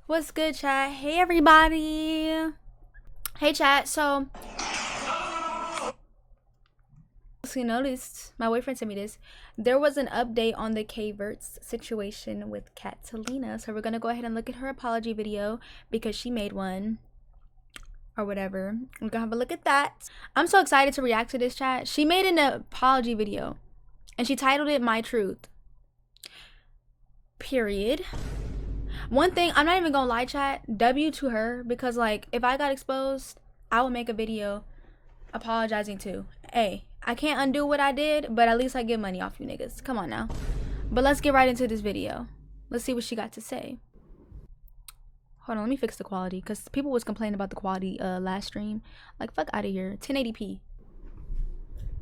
What's good, chat? Hey, everybody. Hey, chat. So, you noticed, my boyfriend sent me this. There was an update on the K-Verts situation with Catalina. So, we're going to go ahead and look at her apology video because she made one or whatever. We're going to have a look at that. I'm so excited to react to this, chat. She made an apology video and she titled it My Truth. Period. One thing, I'm not even gonna lie, chat, W to her, because like if I got exposed, I would make a video apologizing too. Hey, I can't undo what I did, but at least I get money off you niggas. Come on now. But let's get right into this video. Let's see what she got to say. Hold on, let me fix the quality because people was complaining about the quality last stream. Like, fuck out of here. 1080p.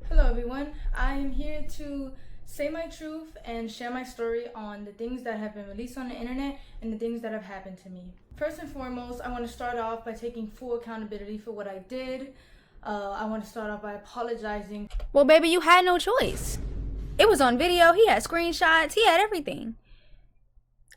Hello everyone, I am here to say my truth and share my story on the things that have been released on the internet and the things that have happened to me. First and foremost, I want to start off by taking full accountability for what I did. I want to start off by apologizing. Well, baby, you had no choice. It was on video. He had screenshots. He had everything.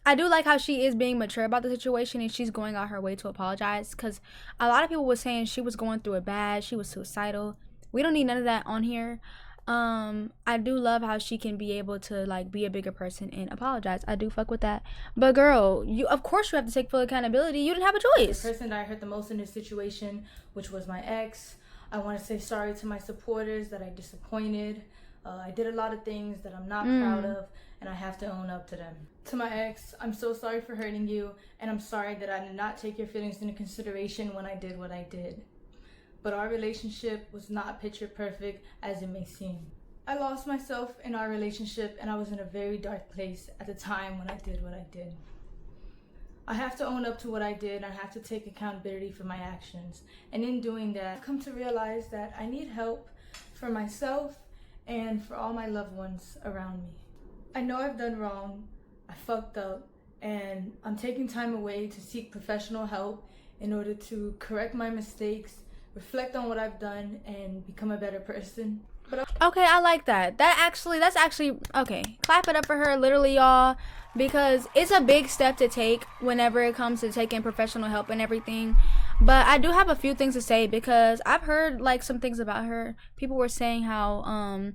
I do like how she is being mature about the situation and she's going out her way to apologize, because a lot of people were saying she was going through it bad. She was suicidal. We don't need none of that on here. I do love how she can be able to like be a bigger person and apologize. I do fuck with that. But girl, you of course you have to take full accountability. You didn't have a choice. The person that I hurt the most in this situation, which was my ex. I want to say sorry to my supporters that I disappointed. I did a lot of things that I'm not proud of, and I have to own up to them. To my ex, I'm so sorry for hurting you, and I'm sorry that I did not take your feelings into consideration when I did what I did. But our relationship was not picture perfect as it may seem. I lost myself in our relationship and I was in a very dark place at the time when I did what I did. I have to own up to what I did and I have to take accountability for my actions. And in doing that, I've come to realize that I need help for myself and for all my loved ones around me. I know I've done wrong, I fucked up, and I'm taking time away to seek professional help in order to correct my mistakes, reflect on what I've done, and become a better person. Okay, I like that. That's actually okay. Clap it up for her, literally, y'all, because it's a big step to take whenever it comes to taking professional help and everything. But I do have a few things to say because I've heard like some things about her. People were saying how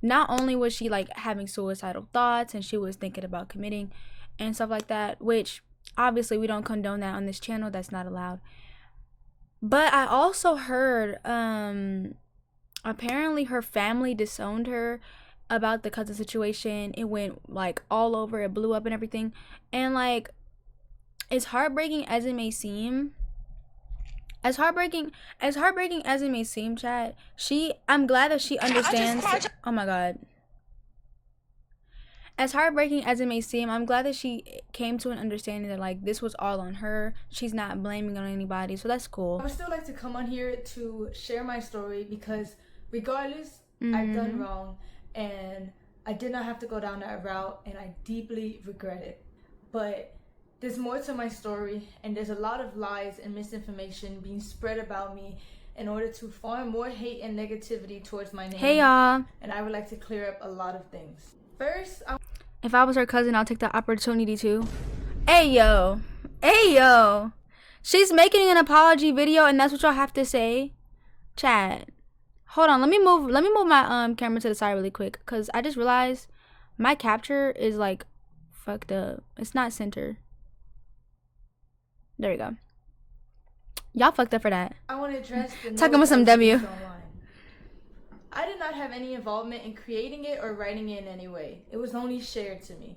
not only was she like having suicidal thoughts and she was thinking about committing and stuff like that, which obviously we don't condone that on this channel. That's not allowed. But I also heard apparently her family disowned her about the cousin situation. It went like all over, it blew up and everything. And like, as heartbreaking as it may seem, as heartbreaking as it may seem, chat, I'm glad that she understands. Oh my god. As heartbreaking as it may seem, I'm glad that she came to an understanding that like this was all on her. She's not blaming on anybody, so that's cool. I would still like to come on here to share my story because regardless, I've done wrong and I did not have to go down that route and I deeply regret it. But there's more to my story and there's a lot of lies and misinformation being spread about me in order to farm more hate and negativity towards my name. Hey y'all. And I would like to clear up a lot of things. First, if I was her cousin, I'll take the opportunity to. Hey yo. Hey yo. She's making an apology video and that's what y'all have to say? Chat. Hold on, let me move my camera to the side really quick because I just realized my capture is like fucked up. It's not center. There we go. Y'all fucked up for that. I want to address the talking about some W. Online. I did not have any involvement in creating it or writing it in any way. It was only shared to me.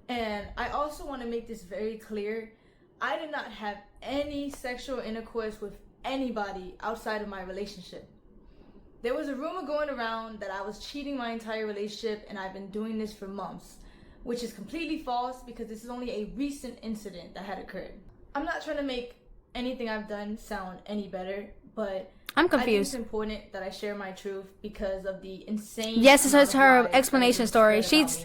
And I also want to make this very clear. I did not have any sexual intercourse with anybody outside of my relationship. There was a rumor going around that I was cheating my entire relationship and I've been doing this for months, which is completely false because this is only a recent incident that had occurred. I'm not trying to make anything I've done sound any better, but I'm confused. I think it's important that I share my truth because of the insane. Yes, this is her explanation story. She's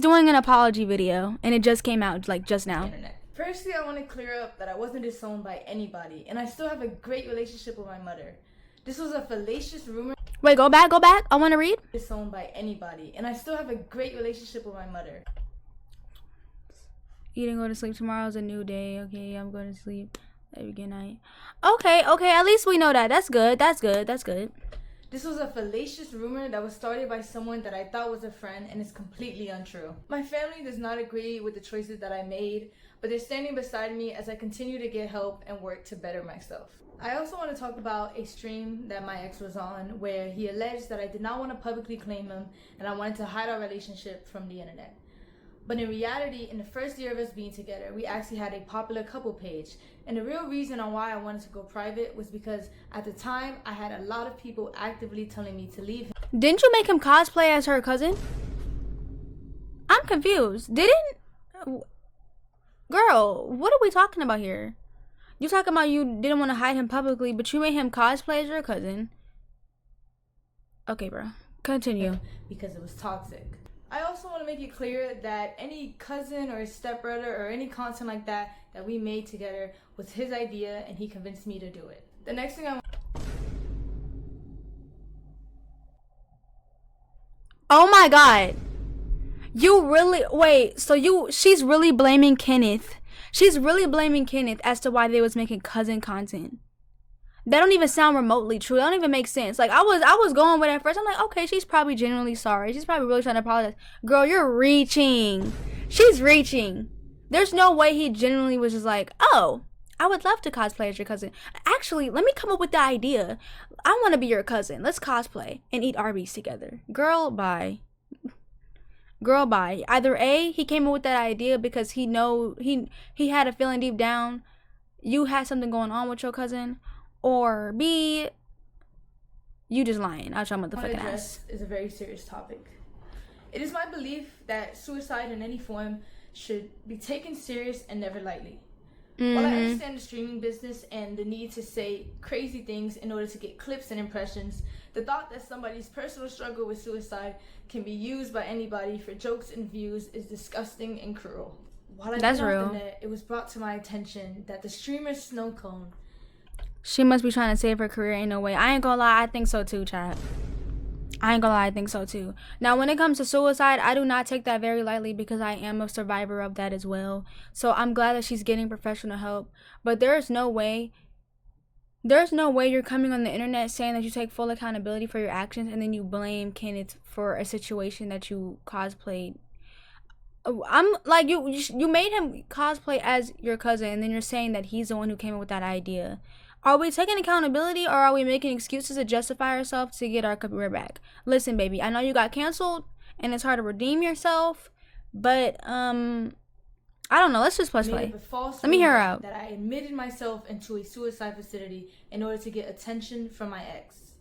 doing an apology video and it just came out like just now. Firstly, I want to clear up that I wasn't disowned by anybody and I still have a great relationship with my mother. This was a fallacious rumor. Wait, go back. I want to read. Disowned by anybody and I still have a great relationship with my mother. Eat and go to sleep. Tomorrow's a new day. Okay, I'm going to sleep. Have a good night. Okay, at least we know that. That's good. This was a fallacious rumor that was started by someone that I thought was a friend and is completely untrue. My family does not agree with the choices that I made, but they're standing beside me as I continue to get help and work to better myself. I also want to talk about a stream that my ex was on where he alleged that I did not want to publicly claim him and I wanted to hide our relationship from the internet. But in reality, in the first year of us being together, we actually had a popular couple page. And the real reason on why I wanted to go private was because at the time, I had a lot of people actively telling me to leave him. Didn't you make him cosplay as her cousin? I'm confused. Girl, what are we talking about here? You talking about you didn't want to hide him publicly, but you made him cosplay as your cousin. Okay, bro. Continue. Because it was toxic. I also want to make it clear that any cousin or stepbrother or any content like that we made together was his idea and he convinced me to do it. The next thing Oh my god. You really wait, so she's really blaming Kenneth. She's really blaming Kenneth as to why they was making cousin content. That don't even sound remotely true. That don't even make sense. Like I was going with it at first. I'm like, okay, she's probably genuinely sorry. She's probably really trying to apologize. Girl, you're reaching. She's reaching. There's no way he genuinely was just like, oh, I would love to cosplay as your cousin. Actually, let me come up with the idea. I want to be your cousin. Let's cosplay and eat Arby's together. Girl, bye. Girl, bye. Either A, he came up with that idea because he had a feeling deep down you had something going on with your cousin, or B, you just lying out your motherfucking ass. Is a very serious topic. It is my belief that suicide in any form should be taken serious and never lightly. While I understand the streaming business and the need to say crazy things in order to get clips and impressions, the thought that somebody's personal struggle with suicide can be used by anybody for jokes and views is disgusting and cruel. While I've been off the net, it was brought to my attention that the streamer Snow Cone. She must be trying to save her career. Ain't no way. I ain't gonna lie. I think so too, chat. I think so too. Now, when it comes to suicide, I do not take that very lightly because I am a survivor of that as well. So I'm glad that she's getting professional help. But there's no way you're coming on the internet saying that you take full accountability for your actions and then you blame Kenneth for a situation that you cosplayed. I'm like, you made him cosplay as your cousin and then you're saying that he's the one who came up with that idea. Are we taking accountability or are we making excuses to justify ourselves to get our career back? Listen, baby, I know you got canceled and it's hard to redeem yourself, but I don't know. Let's just press play. Let me hear her out. That I admitted myself into a suicide facility in order to get attention from my ex.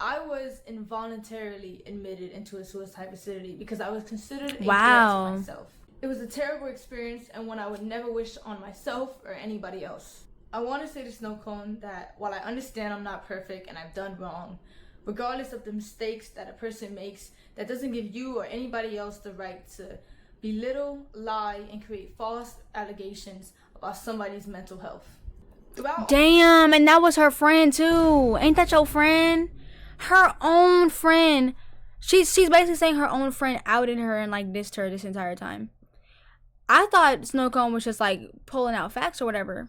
I was involuntarily admitted into a suicide facility because I was considered a threat to myself. It was a terrible experience and one I would never wish on myself or anybody else. I want to say to Snow Cone that while I understand I'm not perfect and I've done wrong, regardless of the mistakes that a person makes, that doesn't give you or anybody else the right to belittle, lie, and create false allegations about somebody's mental health. Damn, and that was her friend too. Ain't that your friend? Her own friend. She's basically saying her own friend outed her and like dissed her this entire time. I thought Snow Cone was just like pulling out facts or whatever.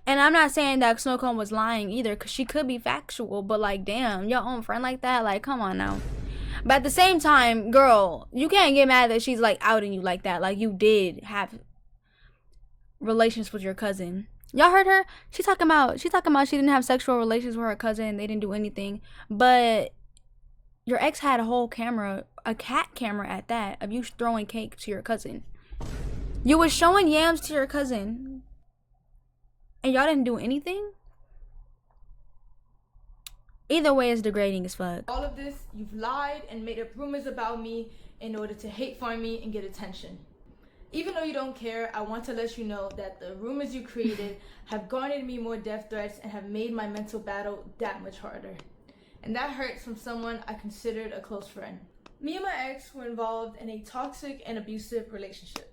And I'm not saying that Snow Cone was lying either, because she could be factual, but like, damn, your own friend like that, like, come on now. But at the same time, girl, you can't get mad that she's like outing you like that. Like, you did have relations with your cousin. Y'all heard her? She's talking about she didn't have sexual relations with her cousin. They didn't do anything. But your ex had a whole camera, a cat camera at that, of you throwing cake to your cousin. You was showing yams to your cousin. And y'all didn't do anything? Either way, it's degrading as fuck. All of this, you've lied and made up rumors about me in order to hate farm me and get attention. Even though you don't care, I want to let you know that the rumors you created have garnered me more death threats and have made my mental battle that much harder. And that hurts from someone I considered a close friend. Me and my ex were involved in a toxic and abusive relationship.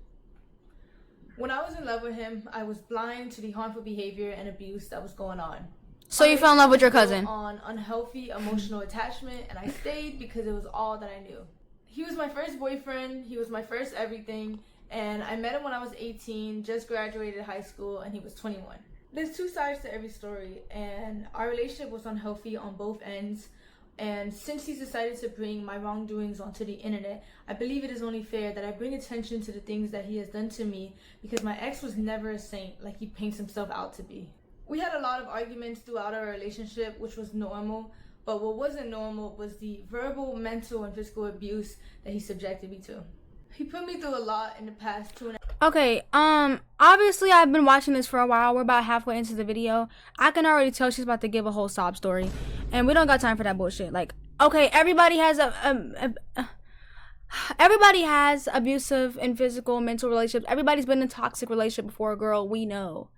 When I was in love with him, I was blind to the harmful behavior and abuse that was going on. So you fell in love with your cousin? On unhealthy emotional attachment, and I stayed because it was all that I knew. He was my first boyfriend, he was my first everything, And I met him when I was 18, just graduated high school, and he was 21. There's two sides to every story, and our relationship was unhealthy on both ends. And since he's decided to bring my wrongdoings onto the internet, I believe it is only fair that I bring attention to the things that he has done to me, because my ex was never a saint like he paints himself out to be. We had a lot of arguments throughout our relationship, which was normal, but what wasn't normal was the verbal, mental, and physical abuse that he subjected me to. He put me through a lot in the past 2.5. Okay, obviously I've been watching this for a while. We're about halfway into the video. I can already tell she's about to give a whole sob story, and we don't got time for that bullshit. Like, okay, everybody has everybody has abusive and physical, mental relationships. Everybody's been in a toxic relationship before, girl. We know.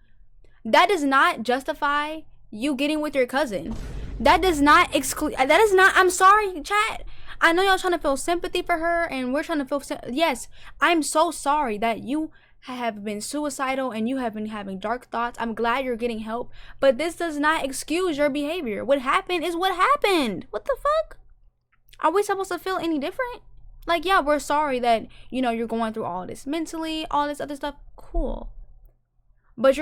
That does not justify you getting with your cousin. That does not exclude. That is not. I'm sorry, chat. I know y'all trying to feel sympathy for her, and we're trying to feel. Yes, I'm so sorry that you have been suicidal and you have been having dark thoughts. I'm glad you're getting help, but this does not excuse your behavior. What happened is what happened. What the fuck? Are we supposed to feel any different? Like, yeah, we're sorry that, you know, you're going through all this mentally, all this other stuff. Cool. But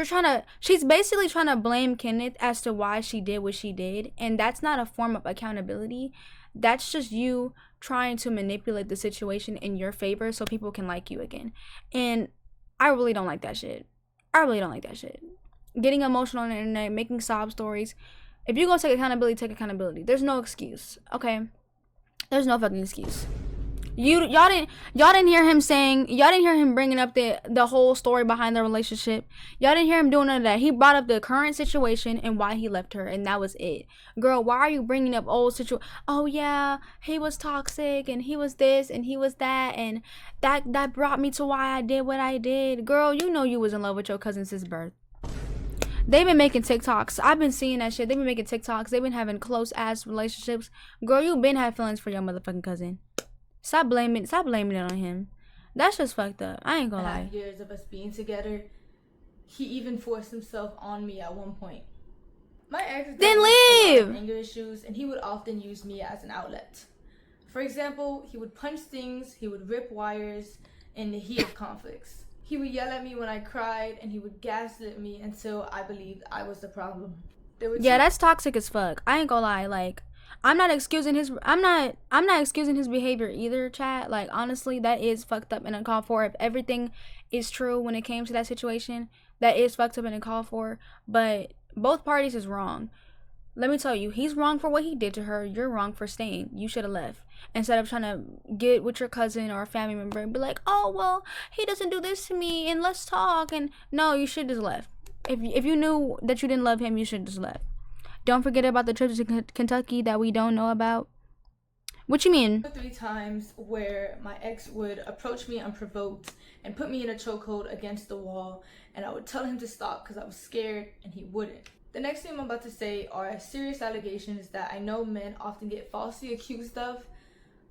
she's basically trying to blame Kenneth as to why she did what she did. And that's not a form of accountability. That's just you trying to manipulate the situation in your favor so people can like you again. And I really don't like that shit. I really don't like that shit. Getting emotional on the internet, making sob stories. If you're gonna take accountability, take accountability. There's no excuse, okay? There's no fucking excuse. Y'all didn't hear him bringing up the whole story behind the relationship. Y'all didn't hear him doing none of that. He brought up the current situation and why he left her, and that was it. Girl, why are you bringing up old situation? Oh yeah, he was toxic and he was this and he was that, and that brought me to why I did what I did. Girl, you know you was in love with your cousin since birth. They've been making TikToks. I've been seeing that shit. They've been making TikToks. They've been having close ass relationships. Girl, you been had feelings for your motherfucking cousin. Stop blaming it on him. That's just fucked up. I ain't gonna lie. Years of us being together, he even forced himself on me at one point. My ex then leave. Anger issues, and he would often use me as an outlet. For example, he would punch things, he would rip wires in the heat of conflicts. He would yell at me when I cried, and he would gaslit me until I believed I was the problem. Yeah, that's toxic as fuck. I ain't gonna lie. Like, I'm not excusing his behavior either, chat. Like, honestly, that is fucked up and uncalled for. If everything is true when it came to that situation, that is fucked up and uncalled for. But both parties is wrong. Let me tell you, he's wrong for what he did to her. You're wrong for staying. You should have left. Instead of trying to get with your cousin or a family member and be like, oh, well, he doesn't do this to me and let's talk. And no, you should just left. If you knew that you didn't love him, you should just left. Don't forget about the trips to Kentucky that we don't know about. What you mean? 3 times where my ex would approach me unprovoked and put me in a chokehold against the wall, and I would tell him to stop because I was scared, and he wouldn't. The next thing I'm about to say are serious allegations that I know men often get falsely accused of,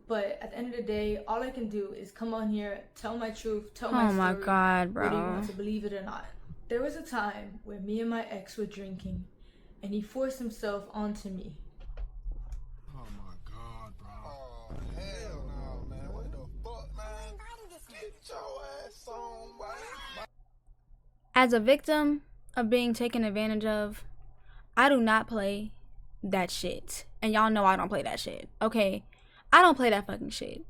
but at the end of the day, all I can do is come on here, tell my truth, tell my story. Oh my God, bro. Whether you want to believe it or not. There was a time where me and my ex were drinking, and he forced himself onto me. Oh my God, bro. Oh, hell no, man. What the fuck, man? Get your ass on, boy. As a victim of being taken advantage of, I do not play that shit. And y'all know I don't play that shit, okay? I don't play that fucking shit.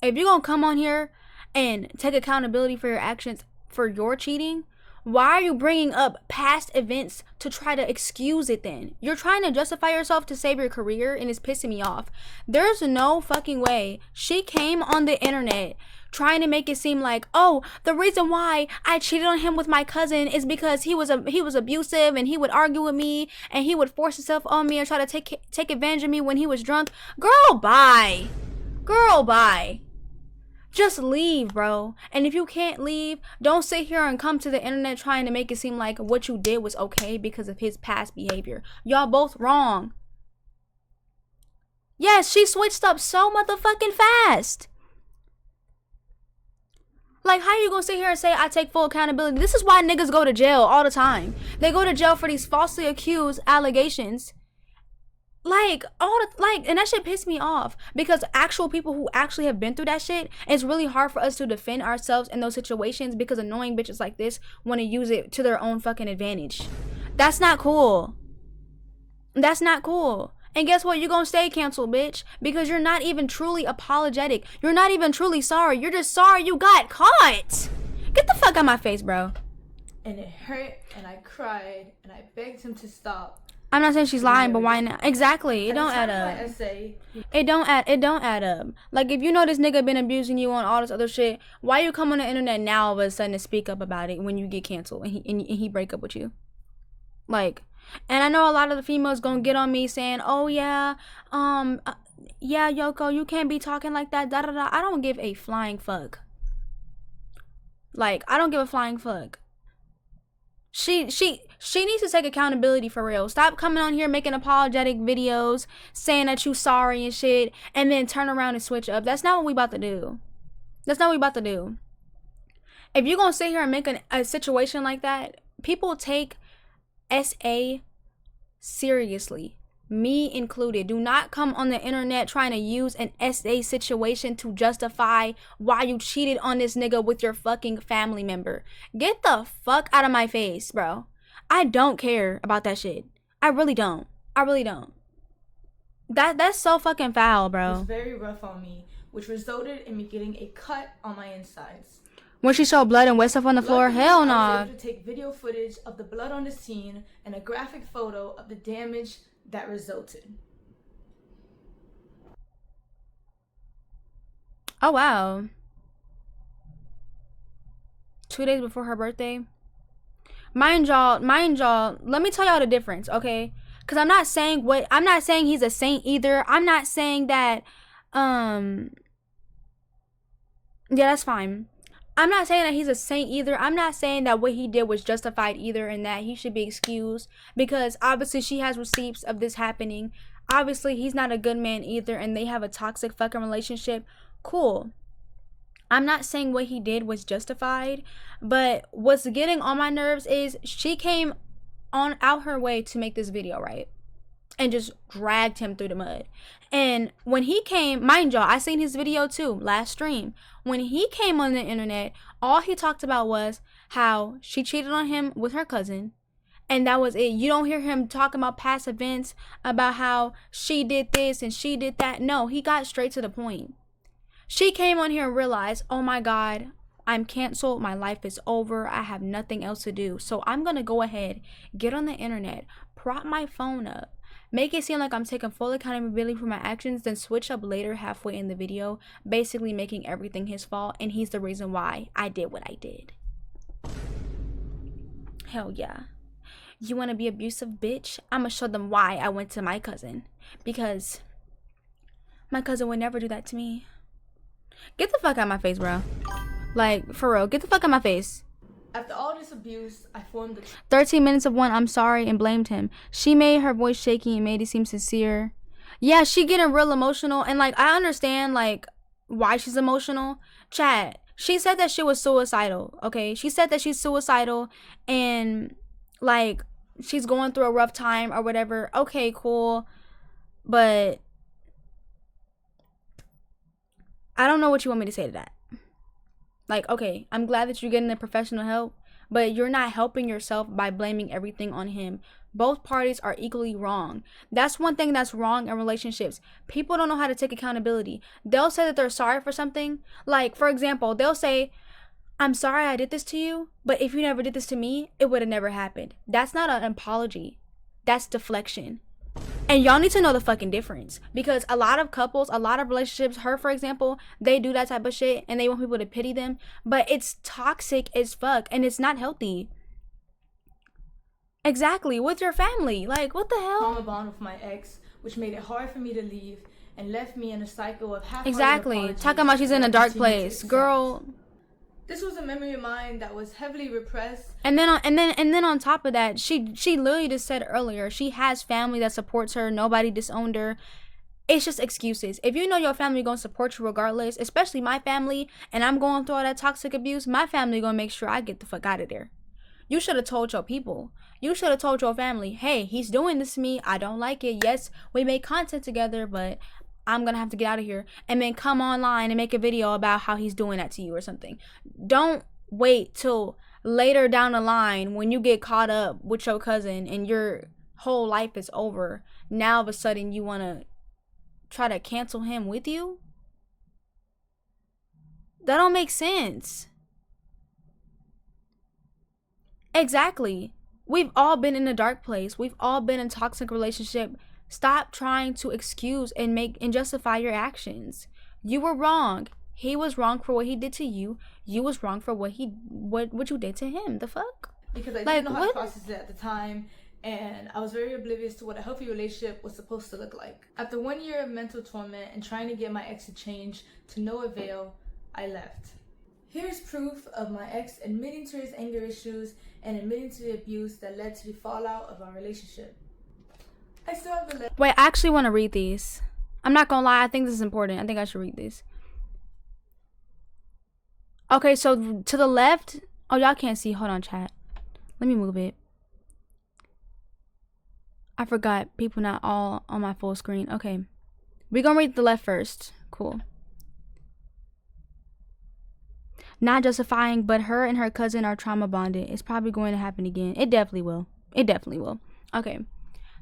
If you're gonna come on here and take accountability for your actions for your cheating, why are you bringing up past events to try to excuse it then? You're trying to justify yourself to save your career, and it's pissing me off. There's no fucking way. She came on the internet trying to make it seem like, oh, the reason why I cheated on him with my cousin is because he was abusive and he would argue with me and he would force himself on me and try to take advantage of me when he was drunk. Girl, bye. Girl, bye. Just leave, bro. And if you can't leave, don't sit here and come to the internet trying to make it seem like what you did was okay because of his past behavior. Y'all both wrong. Yes, she switched up so motherfucking fast. Like, how you gonna sit here and say I take full accountability? This is why niggas go to jail all the time. They go to jail for these falsely accused allegations. Like all the like, and that shit pissed me off because actual people who actually have been through that shit, it's really hard for us to defend ourselves in those situations because annoying bitches like this want to use it to their own fucking advantage. That's not cool. That's not cool. And guess what? You're gonna stay canceled, bitch, because you're not even truly apologetic. You're not even truly sorry. You're just sorry you got caught. Get the fuck out of my face, bro. And it hurt, and I cried, and I begged him to stop. I'm not saying she's lying, but why not? Exactly. It don't add up. It don't add up. Like, if you know this nigga been abusing you on all this other shit, why you come on the internet now all of a sudden to speak up about it when you get canceled and he break up with you? Like, and I know a lot of the females gonna get on me saying, oh yeah, yeah, Yoko, you can't be talking like that, da da da. I don't give a flying fuck. Like, I don't give a flying fuck. She needs to take accountability for real. Stop coming on here making apologetic videos saying that you sorry and shit and then turn around and switch up. That's not what we about to do. That's not what we about to do. If you're gonna sit here and make a situation like that, people take SA seriously. Me included. Do not come on the internet trying to use an SA situation to justify why you cheated on this nigga with your fucking family member. Get the fuck out of my face, bro. I don't care about that shit. I really don't. I really don't. That's so fucking foul, bro. It was very rough on me, which resulted in me getting a cut on my insides. When she showed blood and wet stuff on the floor, hell no. I was able to take video footage of the blood on the scene and a graphic photo of the damage that resulted. Oh wow. 2 days before her birthday. Mind y'all, let me tell y'all the difference, okay? Cause I'm not saying he's a saint either. I'm not saying that yeah, that's fine. I'm not saying that he's a saint either. I'm not saying that what he did was justified either and that he should be excused, because obviously she has receipts of this happening. Obviously he's not a good man either and they have a toxic fucking relationship. Cool. I'm not saying what he did was justified, but what's getting on my nerves is she came on out her way to make this video, right? And just dragged him through the mud. And when he came, mind y'all, I seen his video too last stream. When he came on the internet, all he talked about was how she cheated on him with her cousin, and that was it. You don't hear him talking about past events, about how she did this and she did that. No, he got straight to the point. She came on here and realized, oh my God, I'm canceled. My life is over. I have nothing else to do. So I'm going to go ahead, get on the internet, prop my phone up, make it seem like I'm taking full accountability for my actions, then switch up later halfway in the video, basically making everything his fault, and he's the reason why I did what I did. Hell yeah. You want to be abusive, bitch? I'm going to show them why I went to my cousin. Because my cousin would never do that to me. Get the fuck out of my face, bro. Like, for real. Get the fuck out of my face. After all this abuse, I formed the 13 minutes of one, I'm sorry, and blamed him. She made her voice shaky and made it seem sincere. Yeah, she getting real emotional. And, like, I understand, like, why she's emotional. Chat, she said that she was suicidal, okay? She said that she's suicidal and, like, she's going through a rough time or whatever. Okay, cool. But I don't know what you want me to say to that. Like, okay, I'm glad that you're getting the professional help, but you're not helping yourself by blaming everything on him. Both parties are equally wrong. That's one thing that's wrong in relationships. People don't know how to take accountability. They'll say that they're sorry for something. Like, for example, they'll say, I'm sorry I did this to you, but if you never did this to me, it would have never happened. That's not an apology. That's deflection. And y'all need to know the fucking difference, because a lot of couples, a lot of relationships, her for example, they do that type of shit and they want people to pity them, but it's toxic as fuck and it's not healthy. Exactly, with your family. Like, what the hell? trauma bond with my ex, which made it hard for me to leave and left me in a cycle of half-hearted Exactly. apologies Talking about she's in a that I dark continued to place. accept. Girl. This was a memory of mine that was heavily repressed. And then on top of that, she literally just said earlier, she has family that supports her. Nobody disowned her. It's just excuses. If you know your family gonna support you regardless, especially my family, and I'm going through all that toxic abuse, my family gonna make sure I get the fuck out of there. You should have told your people. You should have told your family, hey, he's doing this to me. I don't like it. Yes, we make content together, but I'm going to have to get out of here. And then come online and make a video about how he's doing that to you or something. Don't wait till later down the line when you get caught up with your cousin and your whole life is over. Now, all of a sudden, you want to try to cancel him with you? That don't make sense. Exactly. We've all been in a dark place. We've all been in a toxic relationship. Stop trying to excuse and make and justify your actions. You were wrong. He was wrong for what he did to you. You was wrong for what you did to him. The fuck? Because I didn't know how to process it at the time, and I was very oblivious to what a healthy relationship was supposed to look like. After 1 year of mental torment and trying to get my ex to change to no avail, I left. Here's proof of my ex admitting to his anger issues and admitting to the abuse that led to the fallout of our relationship. I still have the letter. Wait, I actually want to read these. I'm not gonna lie, I think this is important. I think I should read these. Okay, so to the left, oh, y'all can't see. Hold on, chat. Let me move it. I forgot people not all on my full screen. Okay, we're gonna read the left first. Cool. Not justifying, but her and her cousin are trauma bonded. It's probably going to happen again. It definitely will. It definitely will. Okay.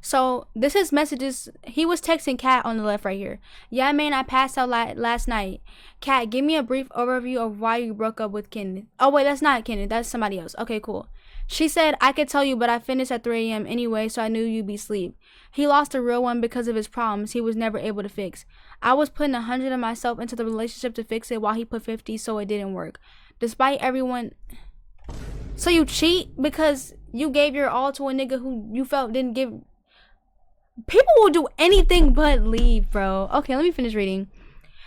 So this is messages. He was texting Kat on the left right here. Yeah, man, I passed out last night. Kat, give me a brief overview of why you broke up with Kenneth. Oh, wait, that's not Kenneth. That's somebody else. Okay, cool. She said, I could tell you, but I finished at 3 a.m. anyway, so I knew you'd be asleep. He lost a real one because of his problems he was never able to fix. I was putting 100 of myself into the relationship to fix it while he put 50, so it didn't work. Despite everyone... So you cheat because you gave your all to a nigga who you felt didn't give... People will do anything but leave, bro. Okay, let me finish reading.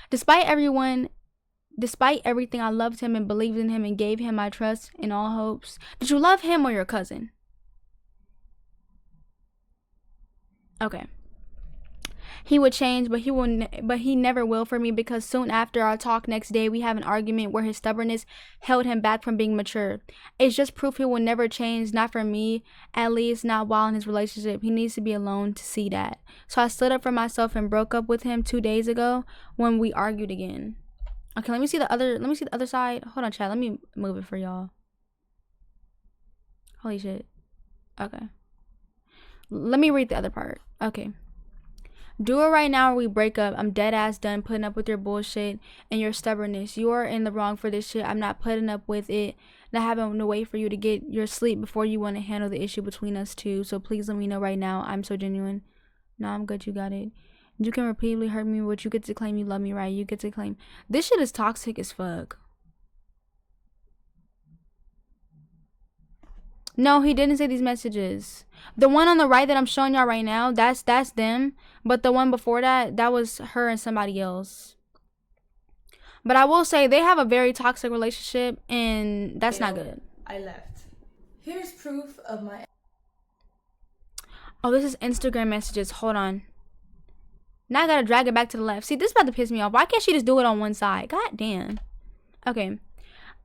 Despite everything, I loved him and believed in him and gave him my trust in all hopes. Did you love him or your cousin? Okay. He would change, but he never will for me, because soon after our talk next day, we have an argument where his stubbornness held him back from being mature. It's just proof he will never change, not for me, at least not while in his relationship. He needs to be alone to see that. So I stood up for myself and broke up with him 2 days ago when we argued again. Okay, let me see the other side. Hold on, chat. Let me move it for y'all. Holy shit. Okay. Let me read the other part. Okay. Do it right now or we break up. I'm dead ass done putting up with your bullshit and your stubbornness. You are in the wrong for this shit. I'm not putting up with it. Not having to wait for you to get your sleep before you want to handle the issue between us two. So please let me know right now. I'm so genuine. No, I'm good. You got it. You can repeatedly hurt me, but you get to claim you love me, right? You get to claim. This shit is toxic as fuck. No, he didn't say these messages. The one on the right that I'm showing y'all right now, that's them. But the one before that, that was her and somebody else. But I will say they have a very toxic relationship, and that's not good. I left. Here's proof of my... Oh, this is Instagram messages. Hold on. Now I gotta drag it back to the left. See, this is about to piss me off. Why can't she just do it on one side? God damn. Okay.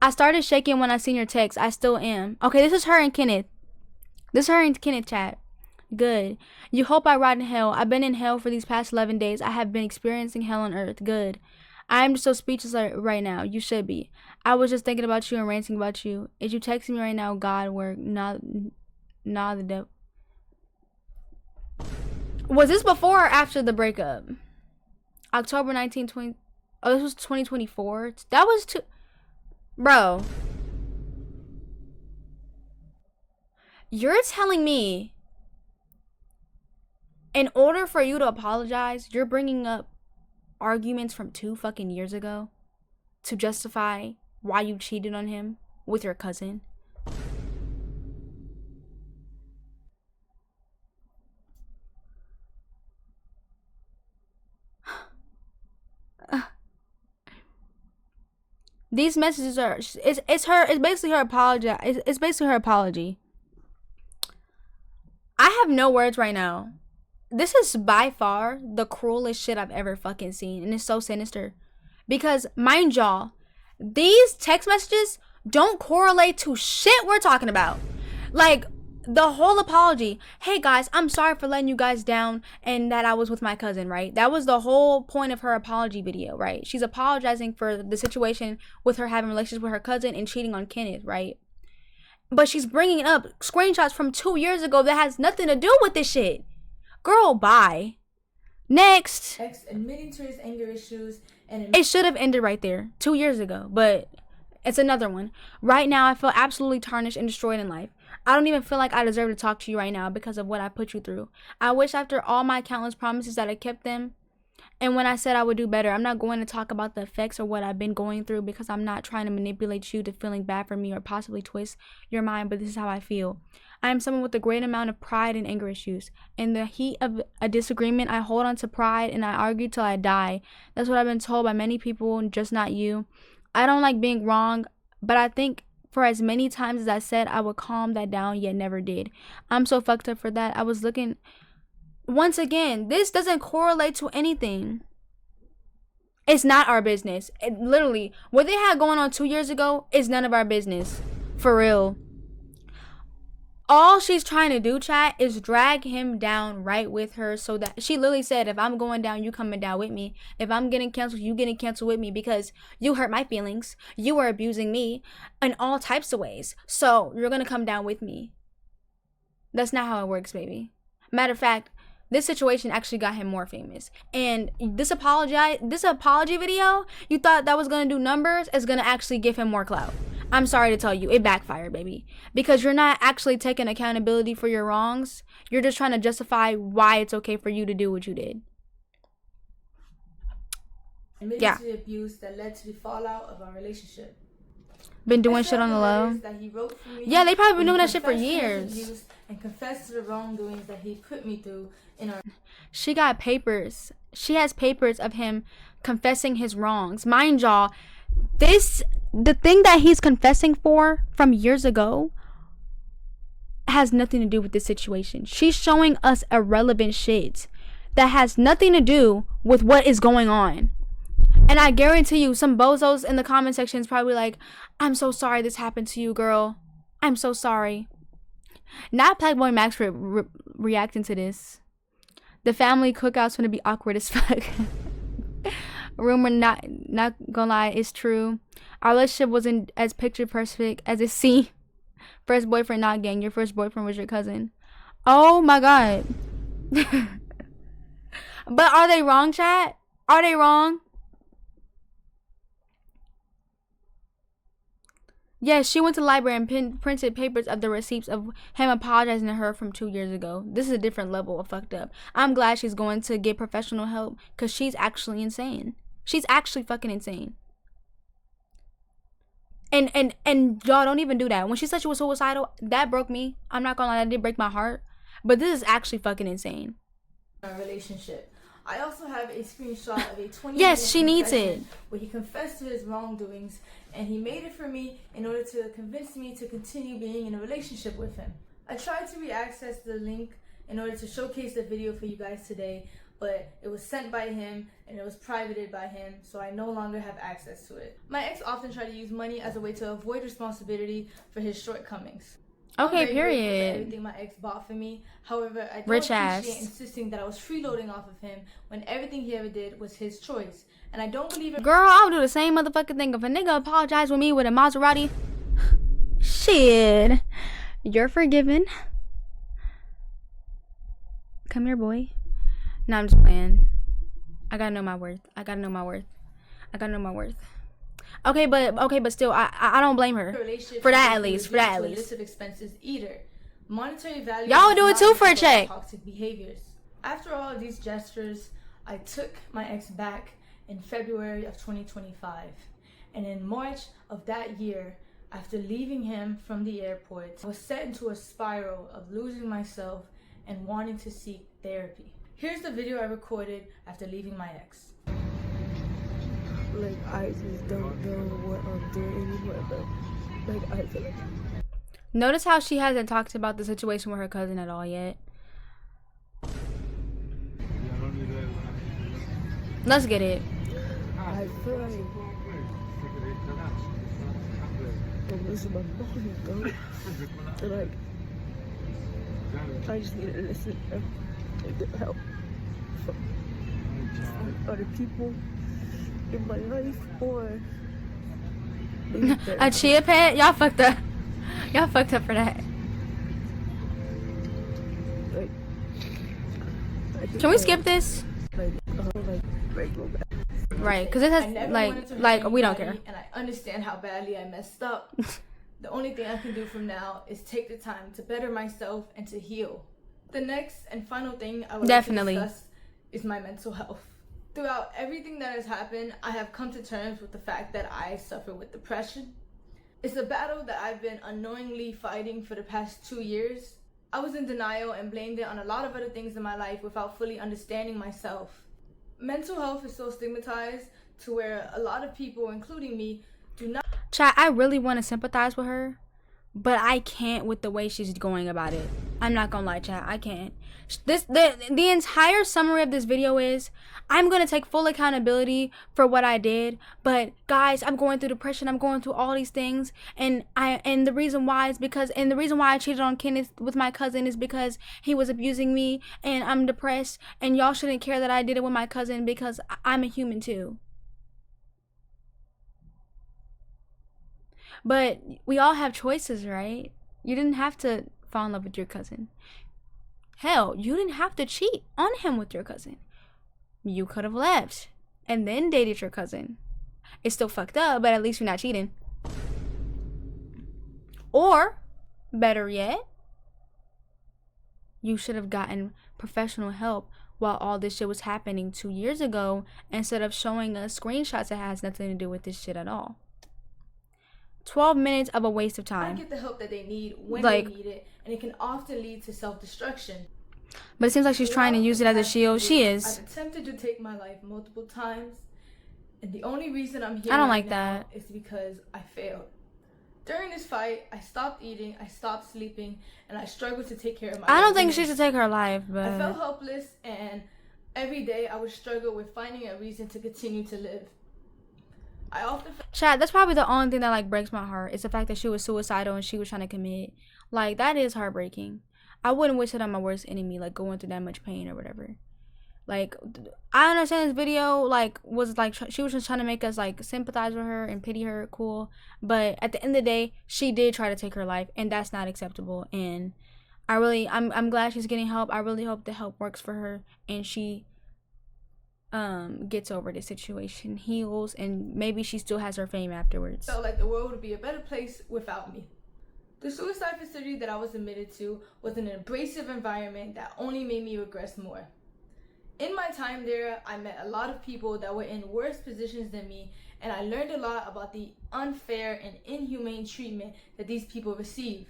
I started shaking when I seen your text. I still am. Okay, this is her and Kenneth. This is her and Kenneth chat. Good. You hope I rot in hell. I've been in hell for these past 11 days. I have been experiencing hell on earth. Good. I am just so speechless right now. You should be. I was just thinking about you and ranting about you. Is you texting me right now? God work. Nah, the devil. Was this before or after the breakup? October 1920. Oh, this was 2024. That was too... Bro. You're telling me in order for you to apologize, you're bringing up arguments from 2 fucking years ago to justify why you cheated on him with your cousin? These messages are it's basically her apology. It's basically her apology. I have no words right now. This is by far the cruelest shit I've ever fucking seen, and it's so sinister. Because mind y'all, these text messages don't correlate to shit we're talking about. Like, the whole apology. Hey guys, I'm sorry for letting you guys down and that I was with my cousin, right? That was the whole point of her apology video, right? She's apologizing for the situation with her having relations with her cousin and cheating on Kenneth, right? But she's bringing up screenshots from 2 years ago that has nothing to do with this shit. Girl, bye. Next. Ex admitting to his anger issues and It should have ended right there 2 years ago, but it's another one. Right now, I feel absolutely tarnished and destroyed in life. I don't even feel like I deserve to talk to you right now because of what I put you through. I wish after all my countless promises that I kept them. And when I said I would do better, I'm not going to talk about the effects or what I've been going through because I'm not trying to manipulate you to feeling bad for me or possibly twist your mind, but this is how I feel. I am someone with a great amount of pride and anger issues. In the heat of a disagreement, I hold on to pride and I argue till I die. That's what I've been told by many people, just not you. I don't like being wrong, but I think for as many times as I said I would calm that down, yet never did. I'm so fucked up for that. I was looking... Once again, this doesn't correlate to anything. It's not our business. It literally, what they had going on 2 years ago is none of our business. For real. All she's trying to do, chat, is drag him down right with her so that she literally said, if I'm going down, you coming down with me. If I'm getting canceled, you getting canceled with me because you hurt my feelings. You were abusing me in all types of ways. So you're going to come down with me. That's not how it works, baby. Matter of fact, this situation actually got him more famous. And this apology video, you thought that was going to do numbers, is going to actually give him more clout. I'm sorry to tell you, it backfired, baby. Because you're not actually taking accountability for your wrongs. You're just trying to justify why it's okay for you to do what you did. admitted Yeah. to the abuse that led to the fallout of our relationship. Been doing shit on the low. That he wrote for me, Yeah, they probably been doing that shit for confessed to his years. abuse and confessed to the wrongdoings that he put me through in our... She got papers. She has papers of him confessing his wrongs. Mind y'all, the thing that he's confessing for from years ago has nothing to do with this situation. She's showing us irrelevant shit that has nothing to do with what is going on. And I guarantee you, some bozos in the comment section is probably like, I'm so sorry this happened to you, girl. I'm so sorry. Not Playboy Max reacting to this. The family cookout's gonna be awkward as fuck. Rumor not gonna lie, it's true. Our relationship wasn't as picture perfect as it seemed. First boyfriend not gang. Your first boyfriend was your cousin. Oh my god. But are they wrong, chat? Are they wrong? Yes, she went to the library and printed papers of the receipts of him apologizing to her from 2 years ago. This is a different level of fucked up. I'm glad she's going to get professional help because she's actually insane. She's actually fucking insane. And y'all don't even do that. When she said she was suicidal, that broke me. I'm not gonna lie, that did break my heart. But this is actually fucking insane. Our relationship. I also have a screenshot of a 20 Yes, she needs it. Where he confessed to his wrongdoings, and he made it for me in order to convince me to continue being in a relationship with him. I tried to re-access the link in order to showcase the video for you guys today, but it was sent by him and it was privated by him, so I no longer have access to it. My ex often tried to use money as a way to avoid responsibility for his shortcomings. Okay, I'm very grateful for period. everything my ex bought for me. However, I don't Rich appreciate ass. insisting that I was freeloading off of him when everything he ever did was his choice. And I don't believe in... Girl, I'll do the same motherfucking thing. If a nigga apologize with me with a Maserati, shit, you're forgiven. Come here, boy. No, I'm just playing. I gotta know my worth. I gotta know my worth. I gotta know my worth. Okay, but still, I don't blame her. For that at least. For that at least. List of expenses either. Monetary value. Y'all do it too for a check. Toxic behaviors. After all of these gestures, I took my ex back in February of 2025. And in March of that year, after leaving him from the airport, I was set into a spiral of losing myself and wanting to seek therapy. Here's the video I recorded after leaving my ex. Like, I just don't know what I'm doing anymore, but, like, I feel like... Notice how she hasn't talked about the situation with her cousin at all yet. Let's get it. I feel like... I'm losing my body, though. And, like, I just need to listen and get help from other people in my life or A chia pet? Y'all fucked up. Y'all fucked up for that. like, Can we skip this? Like go back. Right, because it I has never like wanted to hurt we don't care. anybody, and I understand how badly I messed up. The only thing I can do from now is take the time to better myself and to heal. The next and final thing I would Definitely. like to discuss is my mental health. Throughout everything that has happened, I have come to terms with the fact that I suffer with depression. It's a battle that I've been unknowingly fighting for the past 2 years. I was in denial and blamed it on a lot of other things in my life without fully understanding myself. Mental health is so stigmatized to where a lot of people, including me, do not. Chat, I really want to sympathize with her, but I can't with the way she's going about it. I'm not gonna lie, chat, I can't. The entire summary of this video is, I'm gonna take full accountability for what I did, but guys, I'm going through depression, I'm going through all these things, and the reason why I cheated on Kenneth with my cousin is because he was abusing me, and I'm depressed, and y'all shouldn't care that I did it with my cousin because I'm a human too. But we all have choices, right? You didn't have to fall in love with your cousin. Hell, you didn't have to cheat on him with your cousin. You could have left and then dated your cousin. It's still fucked up, but at least you're not cheating. Or, better yet, you should have gotten professional help while all this shit was happening 2 years ago instead of showing us screenshots that has nothing to do with this shit at all. 12 minutes of a waste of time. Get the help that they need when they need it, and it can often lead to self-destruction. But it seems like she's trying to use it as a shield. She is. I've attempted to take my life multiple times, and the only reason I'm here I don't right like now that. is because I failed. During this fight, I stopped eating, I stopped sleeping, and I struggled to take care of my I don't think image. she should take her life, but I felt helpless, and every day I would struggle with finding a reason to continue to live. I often Chad, that's probably the only thing that like breaks my heart. It's the fact that she was suicidal and she was trying to commit. Like, that is heartbreaking. I wouldn't wish it on my worst enemy, like going through that much pain or whatever. Like, I understand this video like was like she was just trying to make us like sympathize with her and pity her, cool. But at the end of the day, she did try to take her life, and that's not acceptable. And I'm glad she's getting help. I really hope the help works for her and she gets over the situation, heals, and maybe she still has her fame afterwards. Felt like the world would be a better place without me. The suicide facility that I was admitted to was an abrasive environment that only made me regress more. In my time there, I met a lot of people that were in worse positions than me, and I learned a lot about the unfair and inhumane treatment that these people receive.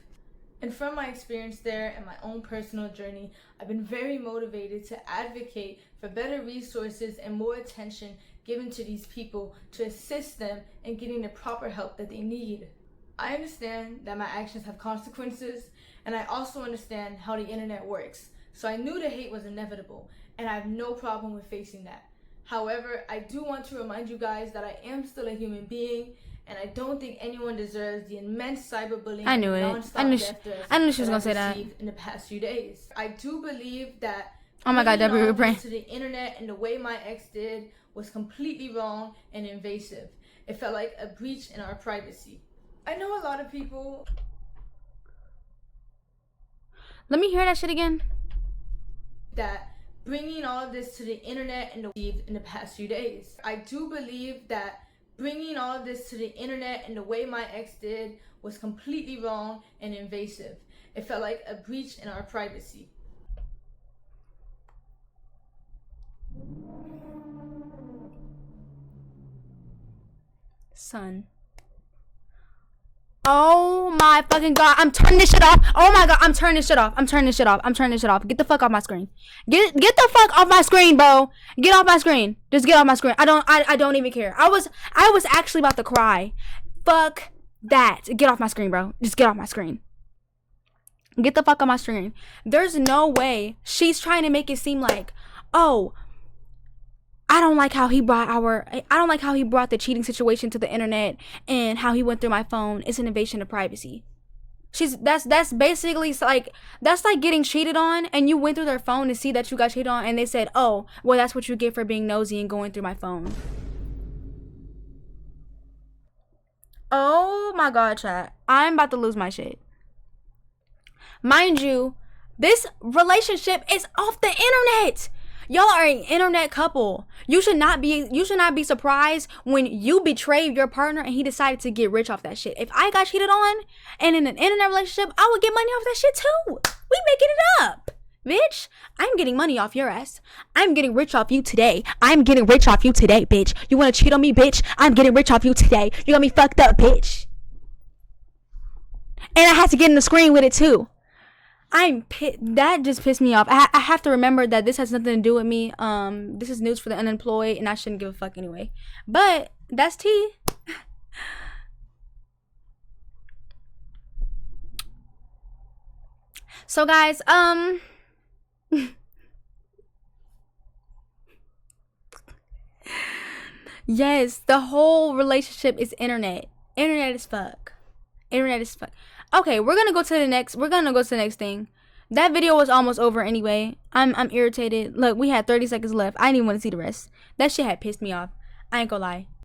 And from my experience there and my own personal journey, I've been very motivated to advocate for better resources and more attention given to these people to assist them in getting the proper help that they need. I understand that my actions have consequences, and I also understand how the internet works. So I knew the hate was inevitable, and I have no problem with facing that. However, I do want to remind you guys that I am still a human being, and I don't think anyone deserves the immense cyberbullying I knew and it. nonstop I knew death threats I knew she was that gonna I've say that. received in the past few days. I do believe that Oh my God, bringing Debbie, all we're praying. this to the internet and the way my ex did was completely wrong and invasive. It felt like a breach in our privacy. I know a lot of people. Let me hear that shit again. That bringing all of this to the internet and in the past few days. I do believe that bringing all of this to the internet and the way my ex did was completely wrong and invasive. It felt like a breach in our privacy. Son. Oh my fucking God, I'm turning this shit off. Oh my God, I'm turning this shit off. I'm turning this shit off. I'm turning this shit off. Get the fuck off my screen. Get the fuck off my screen, bro. Get off my screen. Just get off my screen. I don't even care. I was actually about to cry. Fuck that. Get off my screen, bro. Just get off my screen. Get the fuck off my screen. There's no way she's trying to make it seem like, oh, I don't like how he brought the cheating situation to the internet and how he went through my phone. It's an invasion of privacy. That's basically like, that's like getting cheated on, and you went through their phone to see that you got cheated on, and they said, oh, well, that's what you get for being nosy and going through my phone. Oh my god, chat. I'm about to lose my shit. Mind you, this relationship is off the internet. Y'all are an internet couple. You should not be surprised when you betray your partner and he decided to get rich off that shit. If I got cheated on and in an internet relationship, I would get money off that shit too. We making it up. Bitch, I'm getting money off your ass. I'm getting rich off you today. I'm getting rich off you today, bitch. You wanna cheat on me, bitch? I'm getting rich off you today. You got me fucked up, bitch. And I had to get in the screen with it too. That just pissed me off. I have to remember that this has nothing to do with me. This is news for the unemployed, and I shouldn't give a fuck anyway. But that's tea. So guys, yes, the whole relationship is internet. Internet is fuck. Internet is fuck. Okay, we're gonna go to the next thing. That video was almost over anyway. I'm irritated. Look, we had 30 seconds left. I didn't even want to see the rest. That shit had pissed me off. I ain't gonna lie.